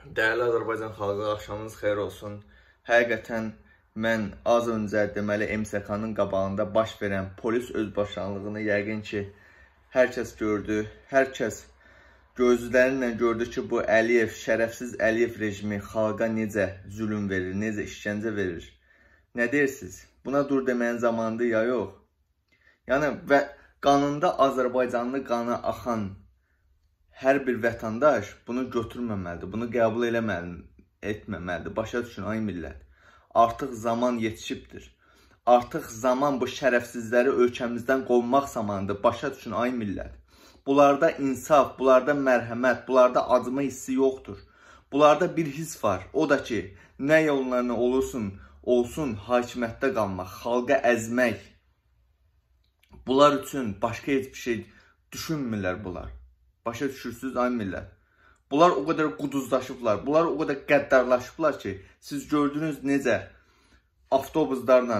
Dəyərli Azərbaycan xalqı, axşamınız xeyir olsun. Həqiqətən mən az öncə deməli MSK-nın qabağında baş verən polis özbaşınlığını yəqin ki hər kəs gördü. Hər kəs gözlərlə gördü ki, bu Əliyev, şərəfsiz Əliyev rejimi xalqa necə zülm verir, necə işgəncə verir. Nə deyirsiniz? Buna dur deməyin zamanıdır ya yox? Yəni və qanında Azərbaycanlı qanı axan hər bir vətəndaş bunu götürməməlidir, bunu qəbul etməməlidir. Başa düşün, ay millət. Artıq zaman yetişibdir. Artıq zaman bu şərəfsizləri ölkəmizdən qovmaq zamanıdır. Başa düşün, ay millət. Bunlarda insaf, bunlarda mərhəmət, bunlarda acıma hissi yoxdur. Bunlarda bir his var. O da ki, nə yollarına olsun hakimiyyətdə qalmaq, xalqa əzmək. Bunlar üçün başqa heç bir şey düşünmürlər bunlar. Başa düşürsünüz, ay millət. Bunlar o qədər quduzlaşıblar, bunlar o qədər qəddarlaşıblar ki, siz gördünüz necə avtobuslarla,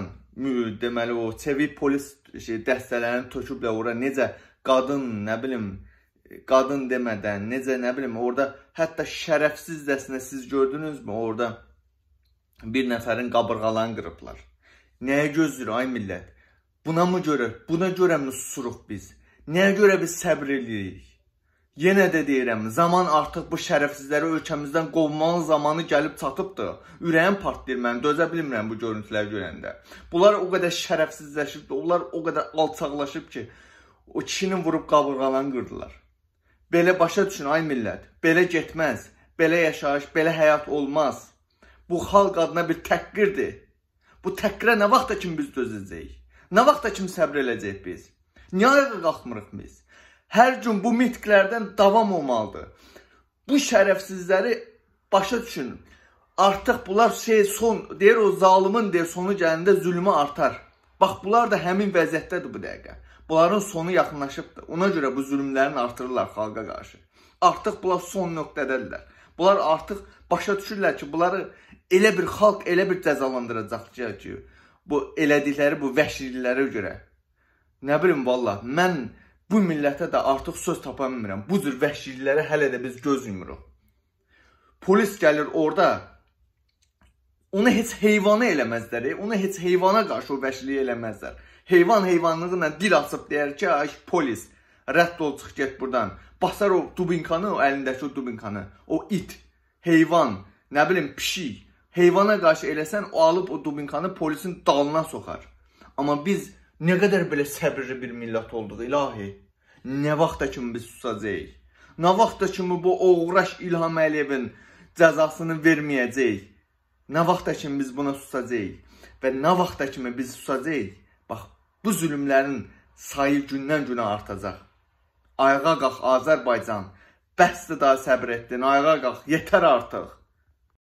deməli o çevik polis dəstələrini töküblər ora, necə qadın, nə bilim, qadın demədən, necə, nə bilim, orada hətta şərəfsizdəsinə siz gördünüzmü, orada bir nəfərin qabırğalarını qırıblar. Nəyə gözləyir, ay millət? Buna görə mi susuruq biz? Nəyə görə biz səbr edirik? Yenə də deyirəm, zaman artıq bu şərəfsizləri ölkəmizdən qovmanın zamanı gəlib çatıbdır. Ürəyim partlayır mən, dözə bilmirəm bu görüntüləri görəndə. Bunlar o qədər şərəfsizləşib, onlar o qədər alçaqlaşıb ki, o kişinin vurub qabırğalarını qırdılar. Belə başa düşün, ay millət, belə getməz, belə yaşayış, belə həyat olmaz. Bu xalq adına bir təhqirdir. Bu təhqirə nə vaxta kimi biz dözəcəyik? Nə vaxta kimi səbr eləyəcəyik biz? Niyə ayağa qalxmırıq biz? Hər gün bu mitiklərdən davam olmalıdır. Bu şərəfsizləri başa düşün. Artıq bunlar deyir o zalimin sonu gəlində zülmü artar. Bax, bunlar da həmin vəziyyətdədir bu dəqiqə. Bunların sonu yaxınlaşıbdır. Ona görə bu zülmlərini artırırlar xalqa qarşı. Artıq bunlar son nöqtədədirlər. Bunlar artıq başa düşürlər ki, bunları elə bir xalq, elə bir cəzalandıracaq ki, bu elədikləri bu vəhşililərə görə. Nə bilim, valla, mən bu millətə də artıq söz tapa bilmirəm. Bu cür vəhşililərə hələ də biz göz yumuruq. Polis gəlir orada, onu heç heyvana eləməzlər, onu heç heyvana qarşı o vəhşiliyi eləməzlər. Heyvan heyvanlığına dil açıb deyər ki, ay polis, rədd ol, çıx get buradan. Basar o dubinkanı, o əlindəki o dubinkanı, o it, heyvan, nə bilim, pişik. Heyvana qarşı eləsən, o alıb o dubinkanı polisin dalına soxar. Amma biz nə qədər belə səbirli bir millət olduq, ilahi. Nə vaxta kimi biz susacağıq? Nə vaxta kimi bu oğraş İlham Əliyevin cəzasını verməyəcəyik? Nə vaxta kimi biz buna susacağıq? Və nə vaxta kimi biz susacağıq? Bax, bu zülümlərin sayı gündən-günə artacaq. Ayağa qalx Azərbaycan, bəsdir daha səbir etdin, ayağa qalx, yetər artıq.